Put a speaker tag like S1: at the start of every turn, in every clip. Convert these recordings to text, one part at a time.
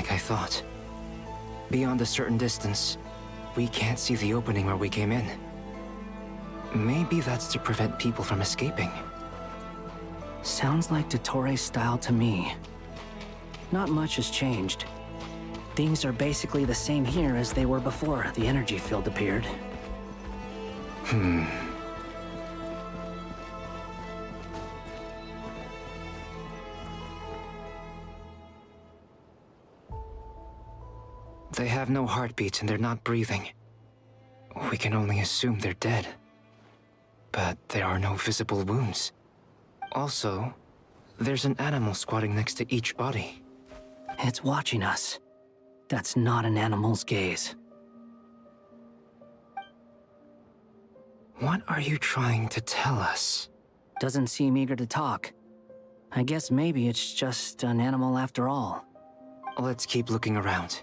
S1: like I thought. Beyond a certain distance, we can't see the opening where we came in. Maybe that's to prevent people from escaping.
S2: Sounds like Dottore style to me. Not much has changed. Things are basically the same here as they were before the energy field appeared.
S1: They have no heartbeats and they're not breathing. We can only assume they're dead. But there are no visible wounds. Also, there's an animal squatting next to each body.
S2: It's watching us. That's not an animal's gaze.
S1: What are you trying to tell us?
S2: Doesn't seem eager to talk. I guess maybe it's just an animal after all.
S1: Let's keep looking around.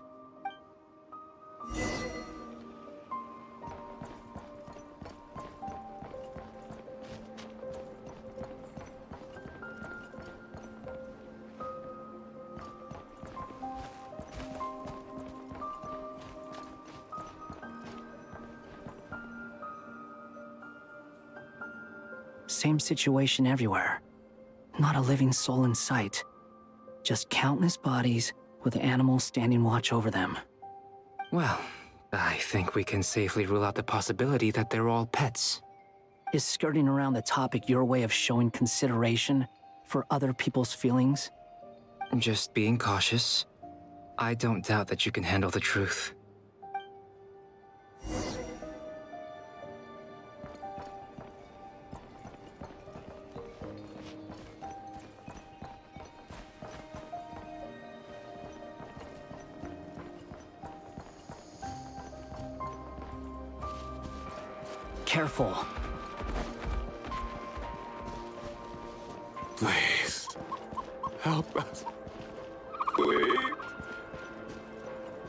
S2: Same situation everywhere. Not a living soul in sight. Just countless bodies with animals standing watch over them.
S1: Well, I think we can safely rule out the possibility that they're all pets.
S2: Is skirting around the topic your way of showing consideration for other people's feelings?
S1: Just being cautious. I don't doubt that you can handle the truth.
S2: Careful.
S3: Please, help us. Please.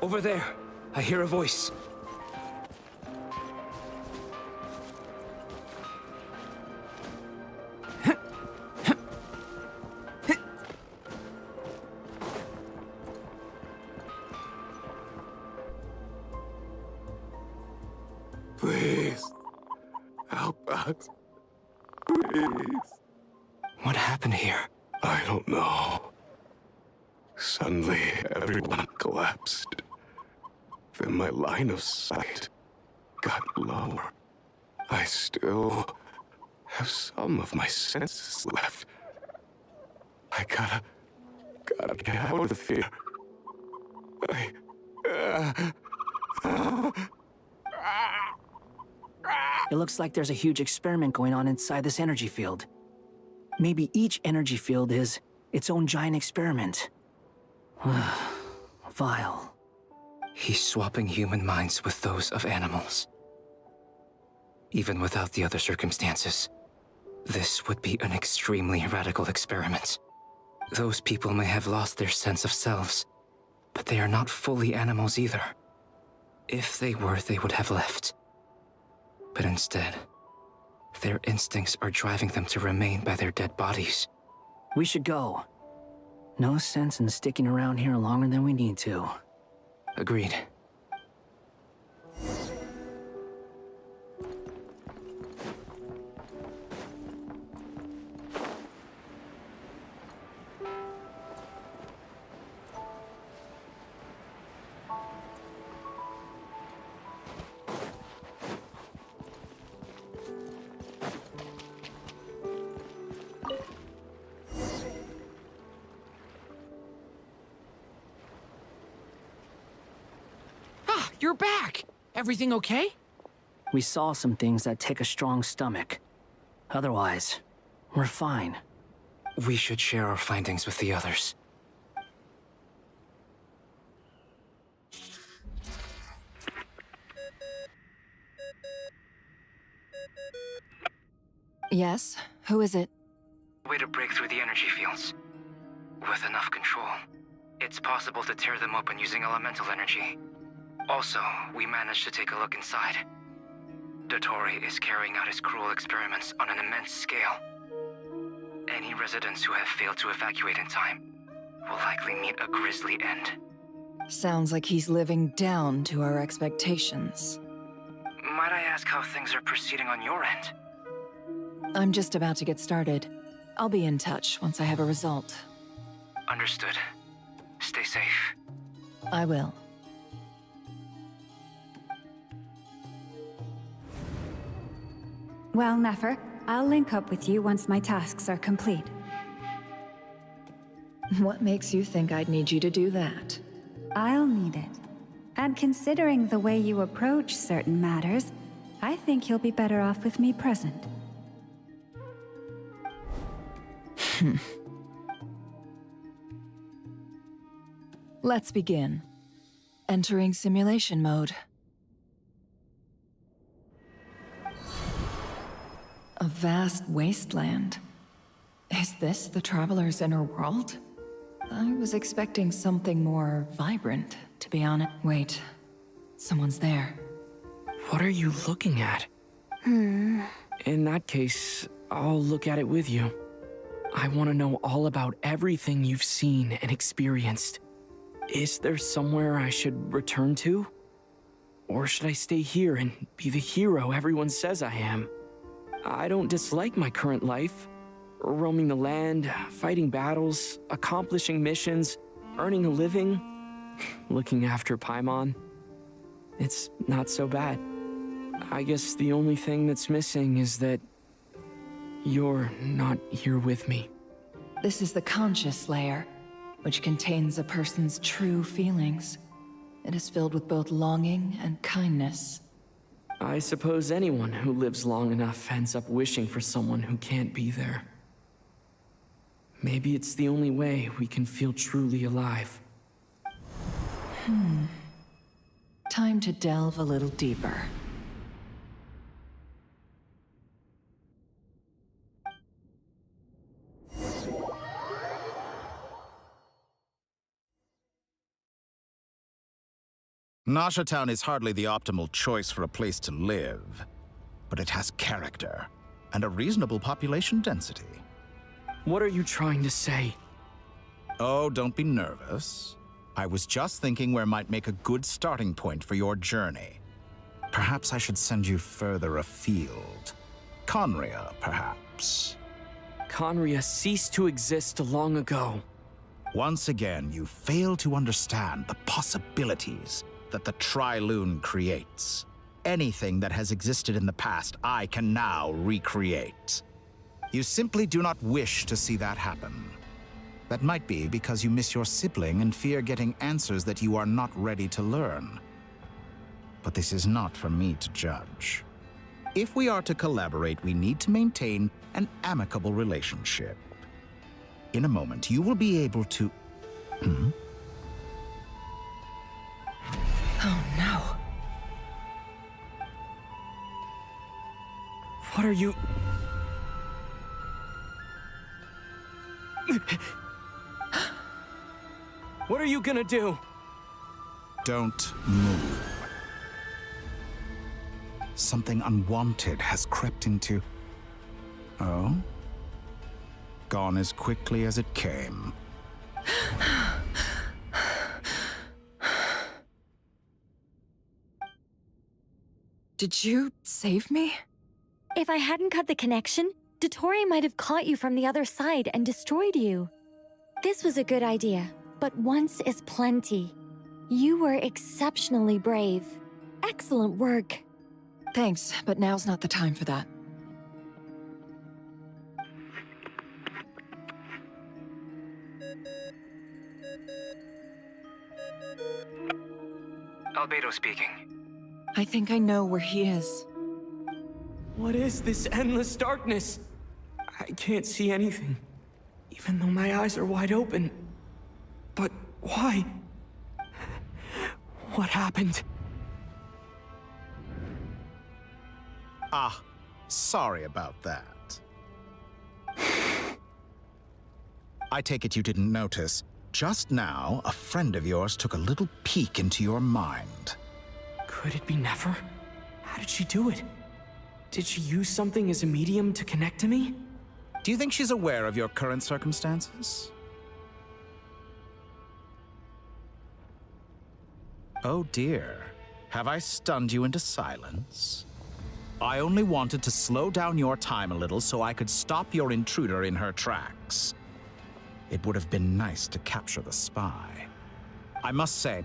S1: Over there, I hear a voice.
S3: Please, help us. Please.
S1: What happened here?
S3: I don't know. Suddenly, everyone collapsed. Then my line of sight got lower. I still have some of my senses left. I gotta get out of here.
S2: It looks like there's a huge experiment going on inside this energy field. Maybe each energy field is its own giant experiment. Vile.
S1: He's swapping human minds with those of animals. Even without the other circumstances, this would be an extremely radical experiment. Those people may have lost their sense of selves, but they are not fully animals either. If they were, they would have left. But instead, their instincts are driving them to remain by their dead bodies.
S2: We should go. No sense in sticking around here longer than we need to.
S1: Agreed.
S4: You're back! Everything okay?
S2: We saw some things that take a strong stomach. Otherwise, we're fine.
S1: We should share our findings with the others.
S5: Yes? Who is it?
S1: Way to break through the energy fields. With enough control, it's possible to tear them open using elemental energy. Also, we managed to take a look inside. Dottore is carrying out his cruel experiments on an immense scale. Any residents who have failed to evacuate in time will likely meet a grisly end.
S5: Sounds like he's living down to our expectations.
S2: Might I ask how things are proceeding on your end?
S5: I'm just about to get started. I'll be in touch once I have a result.
S2: Understood. Stay safe.
S5: I will.
S6: Well, Nefer, I'll link up with you once my tasks are complete.
S5: What makes you think I'd need you to do that?
S6: I'll need it. And considering the way you approach certain matters, I think you'll be better off with me present.
S5: Let's begin. Entering simulation mode. A vast wasteland. Is this the Traveler's inner world? I was expecting something more vibrant, to be honest. Wait, someone's there.
S4: What are you looking at? In that case, I'll look at it with you. I want to know all about everything you've seen and experienced. Is there somewhere I should return to? Or should I stay here and be the hero everyone says I am? I don't dislike my current life. Roaming the land, fighting battles, accomplishing missions, earning a living, looking after Paimon. It's not so bad. I guess the only thing that's missing is that you're not here with me.
S5: This is the conscious layer, which contains a person's true feelings. It is filled with both longing and kindness.
S4: I suppose anyone who lives long enough ends up wishing for someone who can't be there. Maybe it's the only way we can feel truly alive.
S5: Time to delve a little deeper.
S7: Nasha Town is hardly the optimal choice for a place to live, but it has character and a reasonable population density.
S4: What are you trying to say?
S7: Oh, don't be nervous. I was just thinking where might make a good starting point for your journey. Perhaps I should send you further afield. Conria, perhaps.
S4: Conria ceased to exist long ago.
S7: Once again, you fail to understand the possibilities that the Tri-Lune creates. Anything that has existed in the past, I can now recreate. You simply do not wish to see that happen. That might be because you miss your sibling and fear getting answers that you are not ready to learn. But this is not for me to judge. If we are to collaborate, we need to maintain an amicable relationship. In a moment, you will be able to...
S5: Oh no.
S4: What are you... What are you gonna do?
S7: Don't move. Something unwanted has crept into... Oh? Gone as quickly as it came.
S5: Did you save me?
S8: If I hadn't cut the connection, Dottore might have caught you from the other side and destroyed you. This was a good idea, but once is plenty. You were exceptionally brave. Excellent work.
S5: Thanks, but now's not the time for that.
S2: Albedo speaking.
S5: I think I know where he is.
S4: What is this endless darkness? I can't see anything, even though my eyes are wide open. But why? What happened?
S7: Ah, sorry about that. I take it you didn't notice. Just now, a friend of yours took a little peek into your mind.
S4: Could it be Nefer? How did she do it? Did she use something as a medium to connect to me?
S7: Do you think she's aware of your current circumstances? Oh dear. Have I stunned you into silence? I only wanted to slow down your time a little so I could stop your intruder in her tracks. It would have been nice to capture the spy. I must say,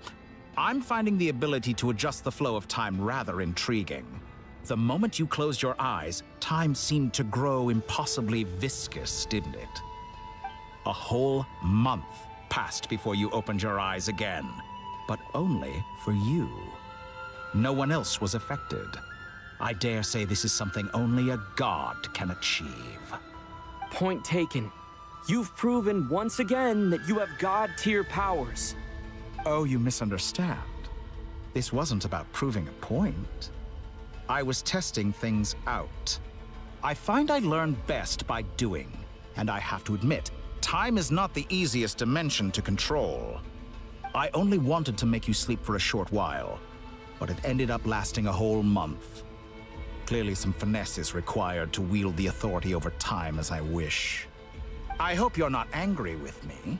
S7: I'm finding the ability to adjust the flow of time rather intriguing. The moment you closed your eyes, time seemed to grow impossibly viscous, didn't it? A whole month passed before you opened your eyes again, but only for you. No one else was affected. I dare say this is something only a god can achieve.
S4: Point taken. You've proven once again that you have god-tier powers.
S7: Oh, you misunderstand. This wasn't about proving a point. I was testing things out. I find I learn best by doing, and I have to admit, time is not the easiest dimension to control. I only wanted to make you sleep for a short while, but it ended up lasting a whole month. Clearly some finesse is required to wield the authority over time as I wish. I hope you're not angry with me.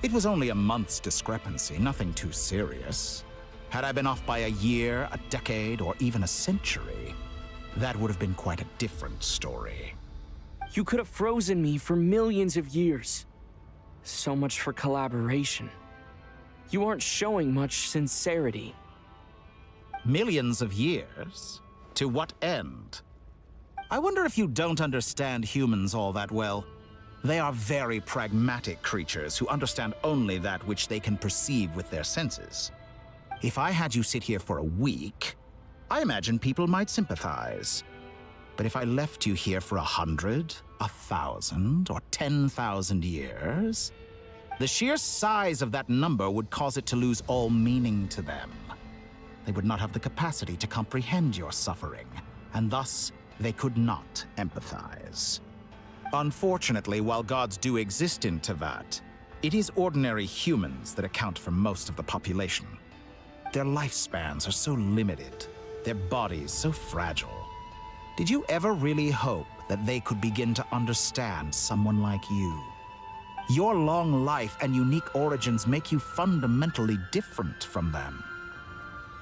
S7: It was only a month's discrepancy, nothing too serious. Had I been off by a year, a decade, or even a century, that would have been quite a different story.
S4: You could have frozen me for millions of years. So much for collaboration. You aren't showing much sincerity.
S7: Millions of years? To what end? I wonder if you don't understand humans all that well. They are very pragmatic creatures who understand only that which they can perceive with their senses. If I had you sit here for a week, I imagine people might sympathize. But if I left you here for 100, 1,000, or 10,000 years, the sheer size of that number would cause it to lose all meaning to them. They would not have the capacity to comprehend your suffering, and thus they could not empathize. Unfortunately, while gods do exist in Teyvat, it is ordinary humans that account for most of the population. Their lifespans are so limited, their bodies so fragile. Did you ever really hope that they could begin to understand someone like you? Your long life and unique origins make you fundamentally different from them.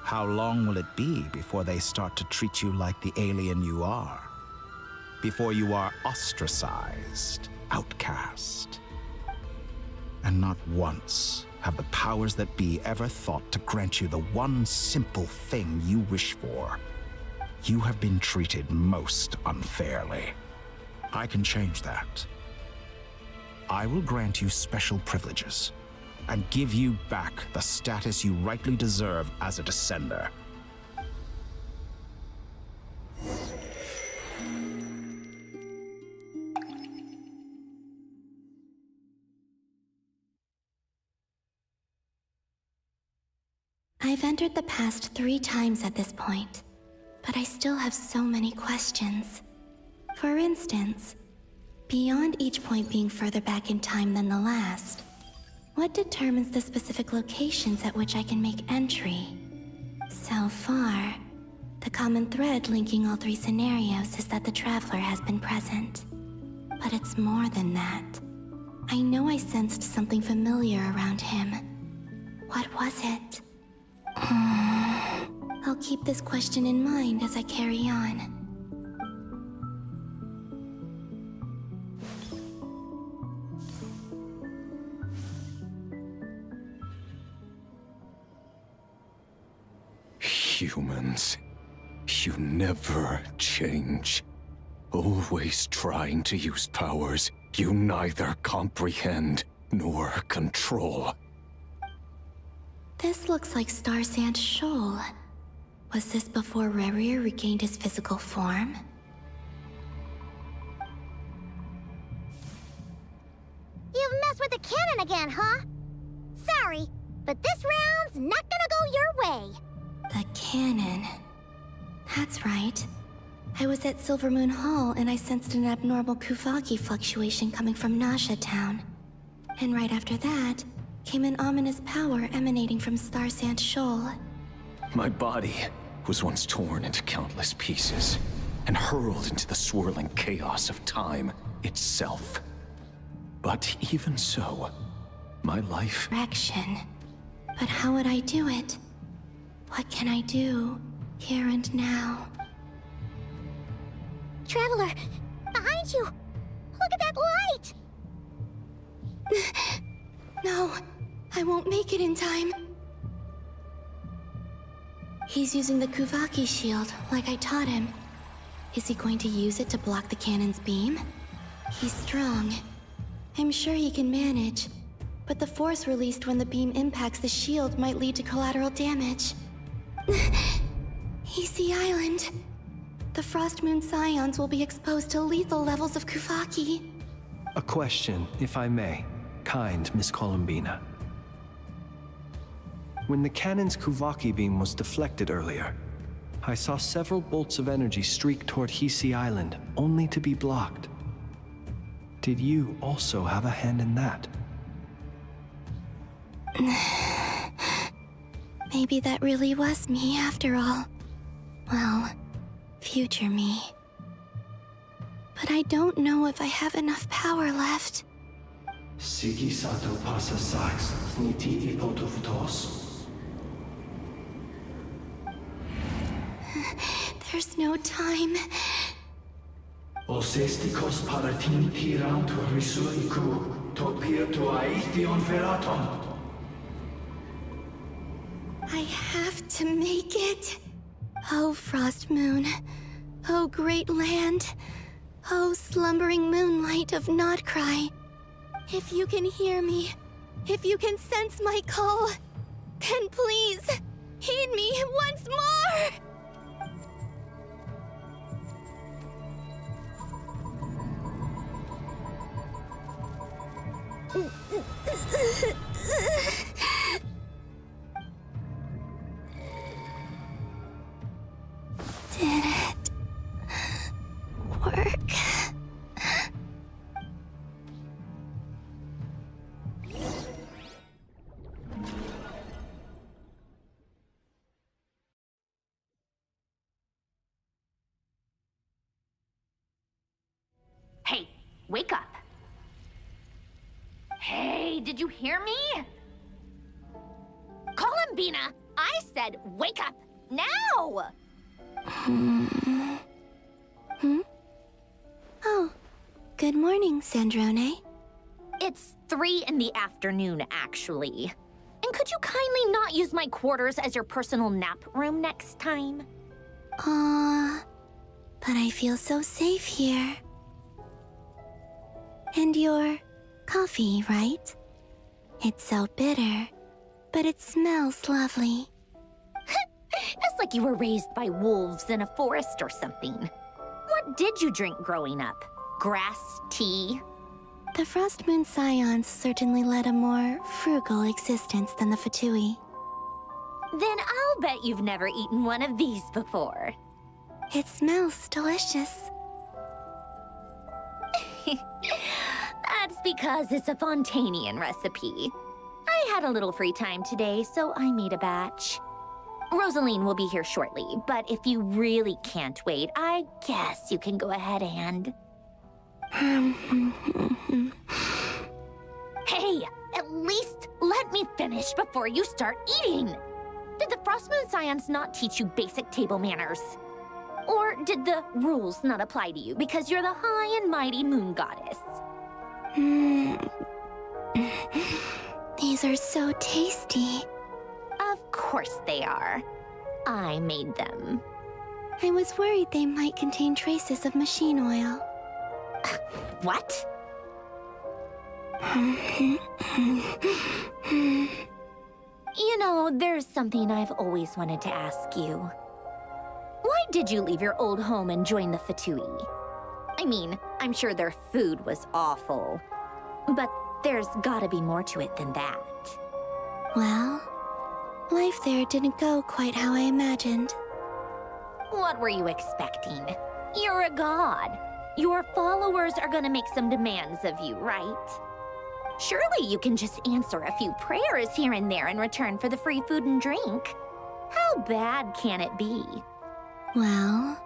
S7: How long will it be before they start to treat you like the alien you are? Before you are ostracized, outcast? And not once have the powers that be ever thought to grant you the one simple thing you wish for. You have been treated most unfairly. I can change that. I will grant you special privileges and give you back the status you rightly deserve as a descender.
S9: I've entered the past 3 times at this point, but I still have so many questions. For instance, beyond each point being further back in time than the last, what determines the specific locations at which I can make entry? So far, the common thread linking all 3 scenarios is that the Traveler has been present. But it's more than that. I know I sensed something familiar around him. What was it? I'll keep this question in mind as I carry on.
S3: Humans, you never change. Always trying to use powers you neither comprehend nor control.
S9: This looks like Star Sand Shoal. Was this before Rerir regained his physical form?
S10: You've messed with the cannon again, huh? Sorry, but this round's not gonna go your way.
S9: The cannon. That's right. I was at Silvermoon Hall and I sensed an abnormal Kuvagi fluctuation coming from Nasha Town. And right after that, came an ominous power emanating from Star Sand Shoal.
S3: My body was once torn into countless pieces and hurled into the swirling chaos of time itself. But even so, my life...
S9: Direction. But how would I do it? What can I do, here and now?
S10: Traveler, behind you! Look at that light!
S9: No, I won't make it in time. He's using the Qwest shield, like I taught him. Is he going to use it to block the cannon's beam? He's strong. I'm sure he can manage. But the force released when the beam impacts the shield might lead to collateral damage. Easy Island. The Frost Moon Scions will be exposed to lethal levels of Qwest.
S11: A question, if I may, kind Miss Columbina. When the cannon's Qwest beam was deflected earlier, I saw several bolts of energy streak toward Easy Island, only to be blocked. Did you also have a hand in that?
S9: Maybe that really was me after all. Well, future me. But I don't know if I have enough power left.
S11: Sigi sato pasa sax, niti ipotuftos.
S9: There's no time.
S11: Osestikos paratin tiram to risu iku, to pirto aithion veraton.
S9: I have to make it. Oh, Frost Moon. Oh, great land. Oh, slumbering moonlight of NOD-KRAI. If you can hear me, if you can sense my call, then please, heed me once more! Did it work?
S12: Hey, wake up. Hey, did you hear me? Columbina, I said wake up now!
S9: Oh, good morning, Sandrone.
S12: It's 3 in the afternoon, actually. And could you kindly not use my quarters as your personal nap room next time?
S9: But I feel so safe here. And your coffee, right? It's so bitter, but it smells lovely.
S12: It's like you were raised by wolves in a forest or something. What did you drink growing up? Grass tea?
S9: The Frost Moon Scions certainly led a more frugal existence than the Fatui.
S12: Then I'll bet you've never eaten one of these before.
S9: It smells delicious.
S12: That's because it's a Fontanian recipe. I had a little free time today, so I made a batch. Rosaline will be here shortly, but if you really can't wait, I guess you can go ahead and... Hey, at least let me finish before you start eating! Did the Frost Moon Scions not teach you basic table manners? Or did the rules not apply to you because you're the high and mighty moon goddess?
S9: These are so tasty.
S12: Of course they are. I made them.
S9: I was worried they might contain traces of machine oil.
S12: What? You know, there's something I've always wanted to ask you. Why did you leave your old home and join the Fatui? I mean, I'm sure their food was awful, but there's gotta be more to it than that.
S9: Well, life there didn't go quite how I imagined.
S12: What were you expecting? You're a god. Your followers are gonna make some demands of you, right? Surely you can just answer a few prayers here and there in return for the free food and drink. How bad can it be?
S9: Well,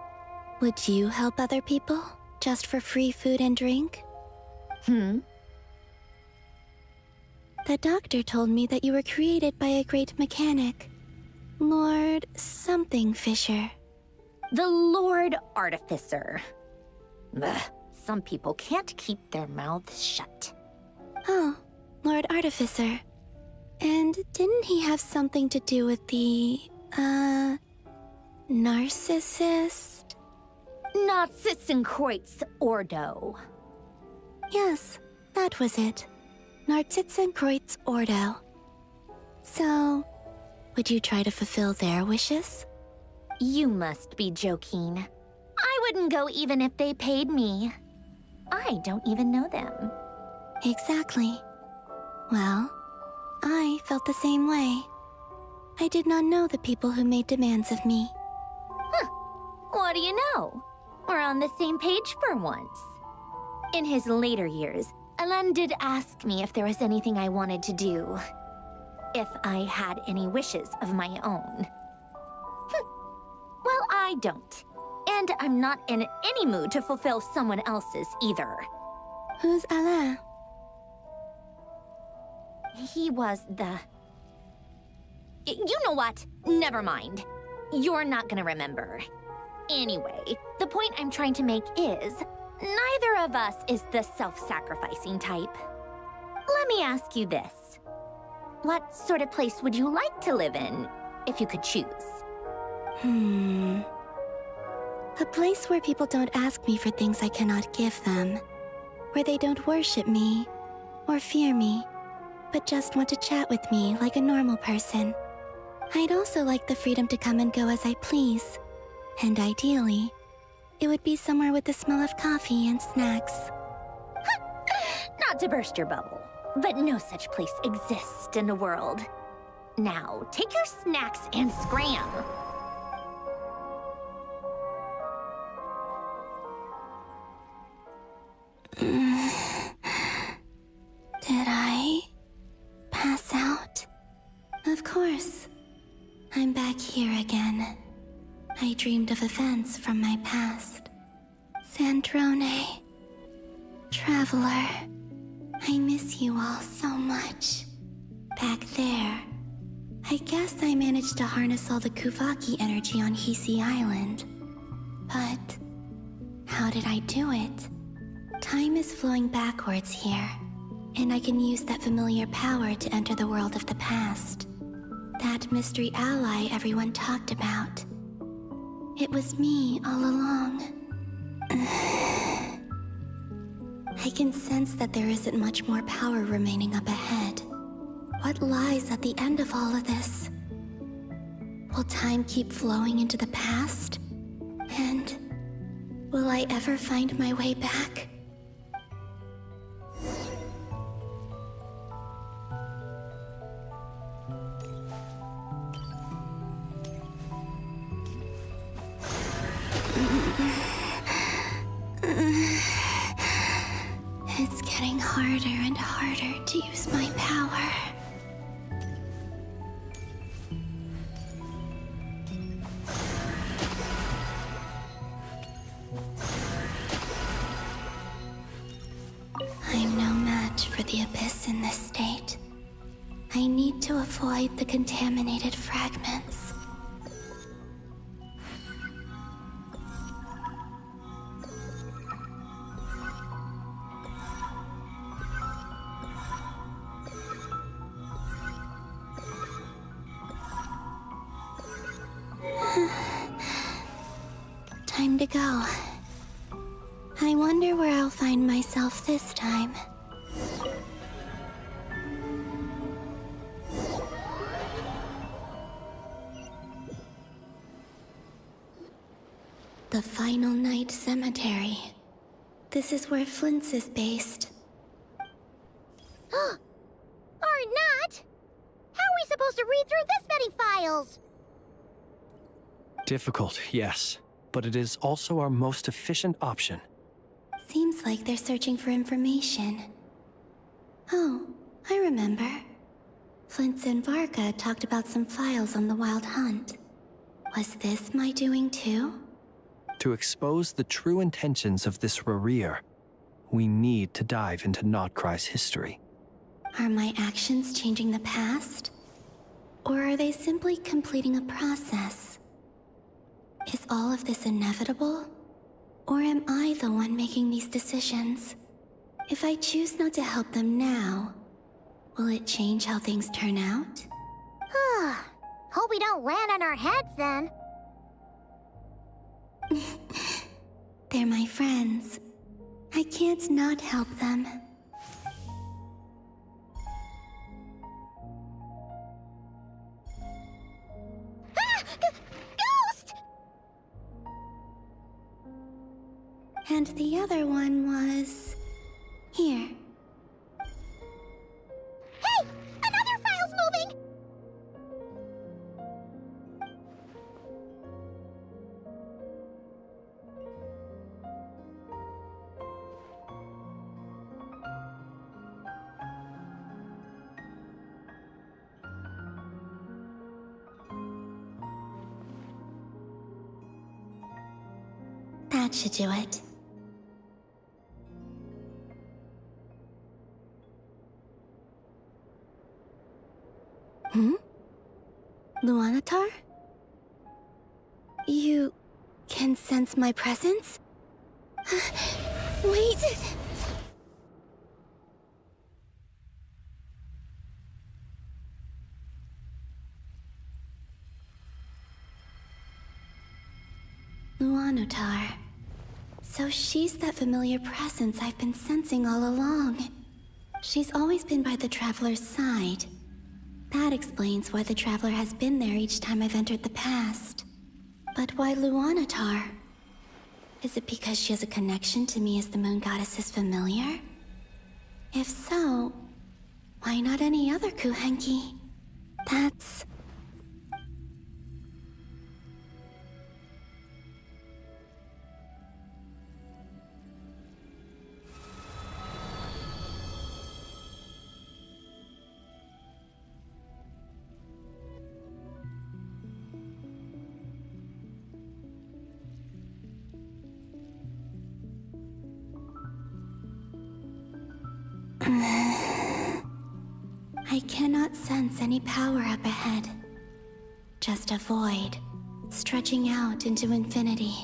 S9: would you help other people just for free food and drink? The doctor told me that you were created by a great mechanic. Lord something Fisher.
S12: The Lord Artificer. Ugh, some people can't keep their mouths shut.
S9: Oh, Lord Artificer. And didn't he have something to do with the, narcissist?
S12: Narcissenkreuz Ordo.
S9: Yes, that was it. Narcissenkreuz Ordo. So, would you try to fulfill their wishes?
S12: You must be joking. I wouldn't go even if they paid me. I don't even know them.
S9: Exactly. Well, I felt the same way. I did not know the people who made demands of me.
S12: Huh. What do you know? We're on the same page for once. In his later years, Alan did ask me if there was anything I wanted to do. If I had any wishes of my own. Well, I don't. And I'm not in any mood to fulfill someone else's either.
S9: Who's Alain?
S12: He was the... You know what? Never mind. You're not gonna remember. Anyway, the point I'm trying to make is, neither of us is the self-sacrificing type. Let me ask you this. What sort of place would you like to live in, if you could choose?
S9: A place where people don't ask me for things I cannot give them. Where they don't worship me, or fear me, but just want to chat with me like a normal person. I'd also like the freedom to come and go as I please. And ideally, it would be somewhere with the smell of coffee and snacks.
S12: Not to burst your bubble, but no such place exists in the world. Now, take your snacks and scram.
S9: Did I pass out? Of course. I'm back here again. I dreamed of events from my past. Sandrone. Traveler. I miss you all so much. Back there. I guess I managed to harness all the Qwest energy on Hisi Island. But how did I do it? Time is flowing backwards here, and I can use that familiar power to enter the world of the past. That mystery ally everyone talked about. It was me all along. I can sense that there isn't much more power remaining up ahead. What lies at the end of all of this? Will time keep flowing into the past? And will I ever find my way back? It's getting harder and harder to use my power. I'm no match for the Abyss in this state. I need to avoid the contaminated fragments. Time to go. I wonder where I'll find myself this time. The Final Night Cemetery. This is where Flint's is based.
S10: Or not! How are we supposed to read through this many files?
S11: Difficult, yes, but it is also our most efficient option.
S9: Seems like they're searching for information. Oh, I remember. Flint and Varka talked about some files on the Wild Hunt. Was this my doing too?
S11: To expose the true intentions of this Rereer, we need to dive into NOD-KRAI's history.
S9: Are my actions changing the past? Or are they simply completing a process? Is all of this inevitable? Or am I the one making these decisions? If I choose not to help them now, will it change how things turn out?
S10: Hope we don't land on our heads then.
S9: They're my friends. I can't not help them.
S10: Ghost!
S9: And the other one was... here.
S10: Hey! Another file's moving!
S9: That should do it. Luanatar? You can sense my presence? Wait! Luanatar. So she's that familiar presence I've been sensing all along. She's always been by the Traveler's side. That explains why the Traveler has been there each time I've entered the past. But why Luanatar? Is it because she has a connection to me as the Moon Goddess's familiar? If so, why not any other Kuhenki? That's... I cannot sense any power up ahead. Just a void, stretching out into infinity.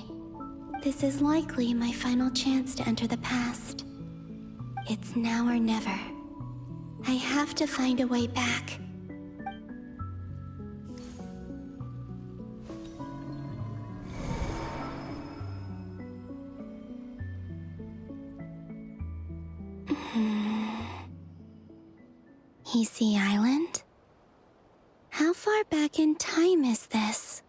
S9: This is likely my final chance to enter the past. It's now or never. I have to find a way back. Sea Island? How far back in time is this?